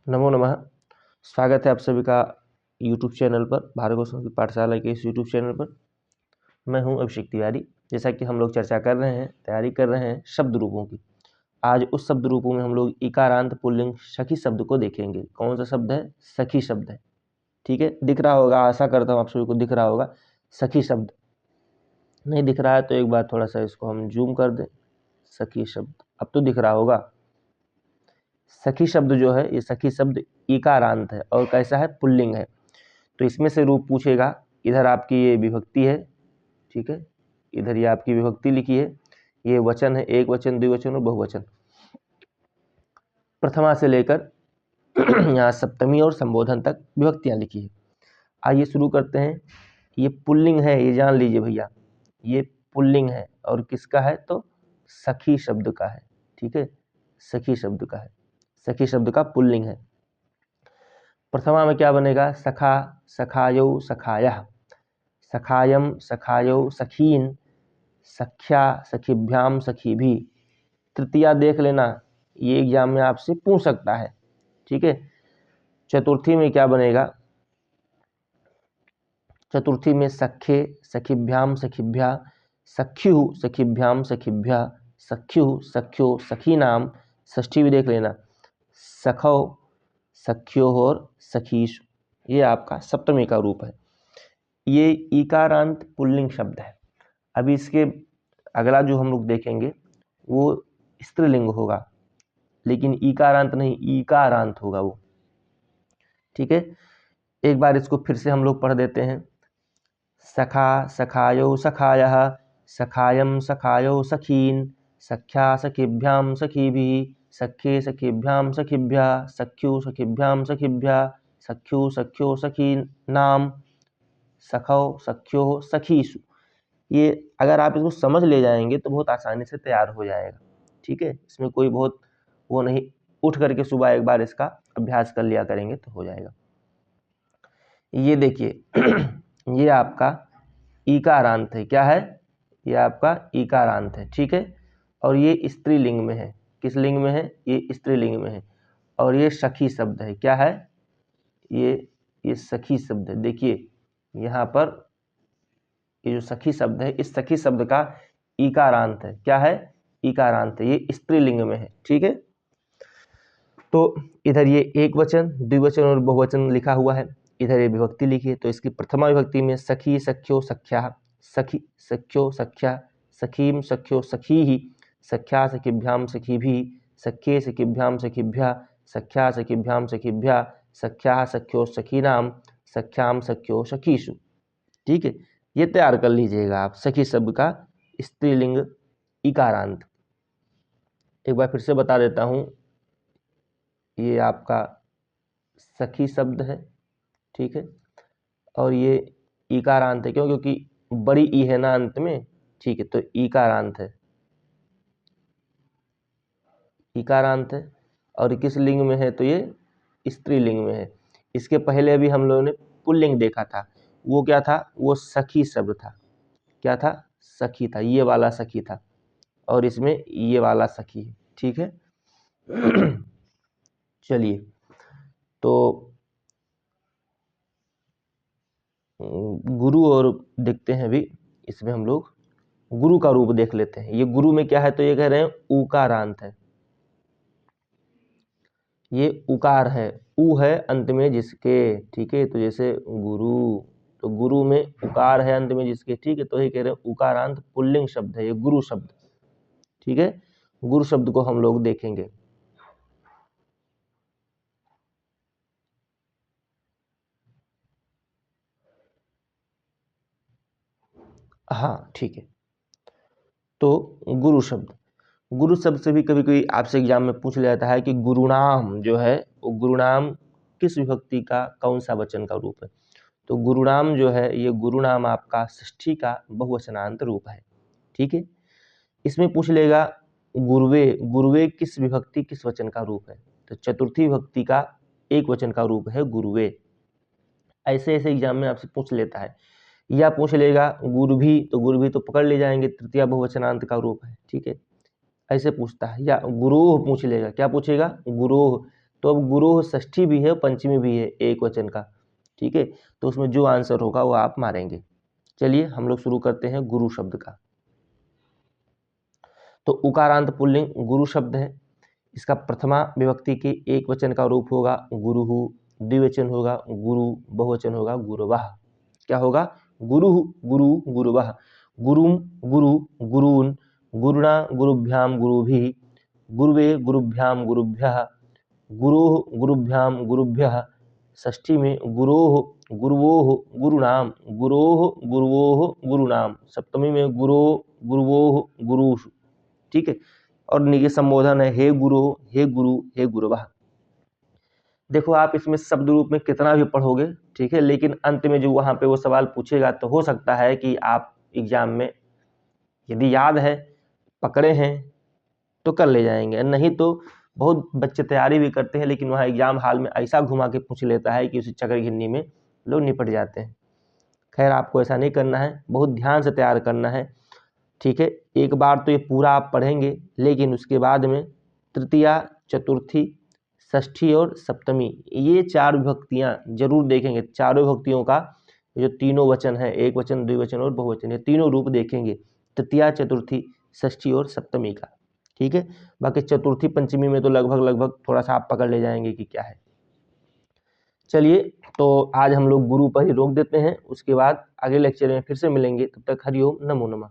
नमो नमः। स्वागत है आप सभी का यूट्यूब चैनल पर, भारगव संस्कृत पाठशाला के इस यूट्यूब चैनल पर। मैं हूं अभिषेक तिवारी। जैसा कि हम लोग चर्चा कर रहे हैं, तैयारी कर रहे हैं शब्द रूपों की। आज उस शब्द रूपों में हम लोग इकारांत पुल्लिंग सखी शब्द को देखेंगे। कौन सा शब्द है? सखी शब्द है। ठीक है, दिख रहा होगा, आशा करता हूँ आप सभी को दिख रहा होगा सखी शब्द। नहीं दिख रहा है तो एक बार थोड़ा सा इसको हम जूम कर दें। सखी शब्द अब तो दिख रहा होगा। सखी शब्द जो है, ये सखी शब्द इकारांत है और कैसा है? पुल्लिंग है। तो इसमें से रूप पूछेगा। इधर आपकी ये विभक्ति है, ठीक है, इधर ये आपकी विभक्ति लिखी है। ये वचन है, एक वचन, द्विवचन और बहुवचन, प्रथमा से लेकर यहाँ सप्तमी और संबोधन तक विभक्तियां लिखी है। आइए शुरू करते हैं। ये पुल्लिंग है, ये जान लीजिए भैया, ये पुल्लिंग है और किसका है? तो सखी शब्द का है। ठीक है, सखी शब्द का है, सखी शब्द का पुल्लिंग है। प्रथमा में क्या बनेगा? सखा, सखायो, सखायः, सखायम, सखायो, सखीन, सख्या, सखीभ्याम, सखीभी। तृतीया देख लेना, ये एग्जाम में आपसे पूछ सकता है। ठीक है, चतुर्थी में क्या बनेगा? चतुर्थी में सख्ये, सखीभ्याम, सखीभ्या, सख्यु, सखीभ्याम, सखीभ्या, सख्यु, सख्यो, सखीनाम। षष्ठी भी देख लेना, सखौ, सख्यो और सखीषु। ये आपका सप्तमी का रूप है। ये इकारांत पुल्लिंग शब्द है। अभी इसके अगला जो हम लोग देखेंगे वो स्त्रीलिंग होगा, लेकिन इकारांत नहीं, ईकारांत होगा वो। ठीक है, एक बार इसको फिर से हम लोग पढ़ देते हैं। सखा, सखायो, सखायः, सखायम, सखायो, सखीन, सख्या, सखीभ्याम, सखीभिः, सख्ये, सखीभ्याम, सखीभ्या, सख्यु, सखीभ्याम, सखीभ्या, सख्यु, सख्यो, सखीनाम, सखौ, सख्यो, सखीषु। ये अगर आप इसको समझ ले जाएंगे तो बहुत आसानी से तैयार हो जाएगा। ठीक है, इसमें कोई बहुत वो नहीं, उठ करके सुबह एक बार इसका अभ्यास कर लिया करेंगे तो हो जाएगा। ये देखिए ये आपका इकारांत है। क्या है? ये आपका इकारांत है। ठीक है, और ये स्त्रीलिंग में है। किस लिंग में है? ये स्त्रीलिंग में है। और ये सखी शब्द है। क्या है? ये सखी शब्द है। देखिए यहाँ पर ये जो सखी शब्द है, इस सखी शब्द का इकारांत है। क्या है? इकारांत है। ये स्त्रीलिंग में है। ठीक है, तो इधर ये एक वचन, द्विवचन और बहुवचन लिखा हुआ है। इधर ये विभक्ति लिखी है, तो इसकी प्रथमा विभक्ति में सखी, सख्यो, सख्या, सखी, सख्यो, सख्या, सखीम, सख्यो, सखीहि, सख्या, सखीभ्याम, सखीभिः, सख्ये, सखीभ्याम, सखीभ्या, सख्या, सखीभ्याम, सखीभ्या, सख्या, सख्यो, सखीनाम, सख्याम, सख्यो, सखीषु। ठीक है, ये तैयार कर लीजिएगा आप सखी शब्द का स्त्रीलिंग इकारांत। एक बार फिर से बता देता हूँ, ये आपका सखी शब्द है। ठीक है, और ये इकारांत है। क्यों? क्योंकि बड़ी ई है ना अंत में। ठीक है, तो इकारांत है, इकारांत है। और किस लिंग में है? तो ये स्त्रीलिंग में है। इसके पहले भी हम लोगों ने पुल्लिंग देखा था। वो क्या था? वो सखी शब्द था। क्या था? सखी था, ये वाला सखी था। और इसमें ये वाला सखी है। ठीक है चलिए, तो गुरु और देखते हैं। अभी इसमें हम लोग गुरु का रूप देख लेते हैं। ये गुरु में क्या है? तो ये कह रहे हैं उकारांत है। ये उकार है, उ है अंत में जिसके। ठीक है, तो जैसे गुरु, तो गुरु में उकार है अंत में जिसके। ठीक है, तो ये कह रहे हैं उकारांत पुल्लिंग शब्द है ये गुरु शब्द। ठीक है, गुरु शब्द को हम लोग देखेंगे। हाँ ठीक है, तो गुरु शब्द से भी कभी कभी आपसे एग्जाम में पूछ लिया जाता है कि गुरुनाम जो है वो गुरुनाम किस विभक्ति का कौन सा वचन का रूप है? तो गुरुनाम जो है, ये गुरुनाम आपका षष्ठी का बहुवचनांत रूप है। ठीक है, इसमें पूछ लेगा गुरुवे, गुरुवे किस विभक्ति किस वचन का रूप है? तो चतुर्थी विभक्ति का एक वचन का रूप है गुरुवे। ऐसे ऐसे एग्जाम में आपसे पूछ लेता है। या पूछ लेगा गुरु भी, तो गुरु भी तो पकड़ ले जाएंगे, तृतीया बहुवचनांत का रूप है। ठीक है, ऐसे पूछता है। या गुरोह पूछ लेगा। क्या पूछेगा? गुरोह, तो अब गुरोह षष्ठी भी है, पंचमी भी है एक वचन का, ठीक है। तो उसमें जो आंसर होगा वो आप मारेंगे। चलिए हम लोग शुरू करते हैं गुरु शब्द का। तो उकारांत पुल्लिंग गुरु शब्द है। इसका प्रथमा विभक्ति के एक वचन का रूप होगा गुरुहु, द्विवचन होगा गुरु, बहुवचन होगा गुरवः। क्या होगा? गुरुहु गुरु, गुरवः। गुरुम गुरु, गुरून्, गुरुणा गुरुभ्याम गुरुभिः, गुरुवे गुरुभ्याम गुरुभ्यः, गुरोः गुरुभ्याम गुरुभ्यः। षष्ठी में गुरोः गुरुवोः गुरुणाम, गुरोः गुरुवोः गुरुणाम। सप्तमी में गुरो गुरुवोः गुरुषु, ठीक है। और निजी संबोधन है हे गुरु, हे गुरु, हे गुरुवः। देखो आप इसमें शब्द रूप में कितना भी पढ़ोगे, ठीक है, लेकिन अंत में जो वहाँ पे वो सवाल पूछेगा तो हो सकता है कि आप एग्जाम में यदि याद है, पकड़े हैं तो कर ले जाएंगे, नहीं तो बहुत बच्चे तैयारी भी करते हैं लेकिन वहाँ एग्जाम हॉल में ऐसा घुमा के पूछ लेता है कि उसी चक्कर घिन्नी में लोग निपट जाते हैं। खैर आपको ऐसा नहीं करना है, बहुत ध्यान से तैयार करना है, ठीक है। एक बार तो ये पूरा आप पढ़ेंगे, लेकिन उसके बाद में तृतीया, चतुर्थी, षष्ठी और सप्तमी, ये चार विभक्तियाँ जरूर देखेंगे। चारों विभक्तियों का जो तीनों वचन है, एक वचन, द्विवचन और बहुवचन, ये तीनों रूप देखेंगे, तृतीया, चतुर्थी, षष्ठी और सप्तमी का, ठीक है। बाकी चतुर्थी पंचमी में तो लगभग थोड़ा सा आप पकड़ ले जाएंगे कि क्या है। चलिए तो आज हम लोग गुरु पर ही रोक देते हैं, उसके बाद अगले लेक्चर में फिर से मिलेंगे। तब तक हरिओम, नमो नमः।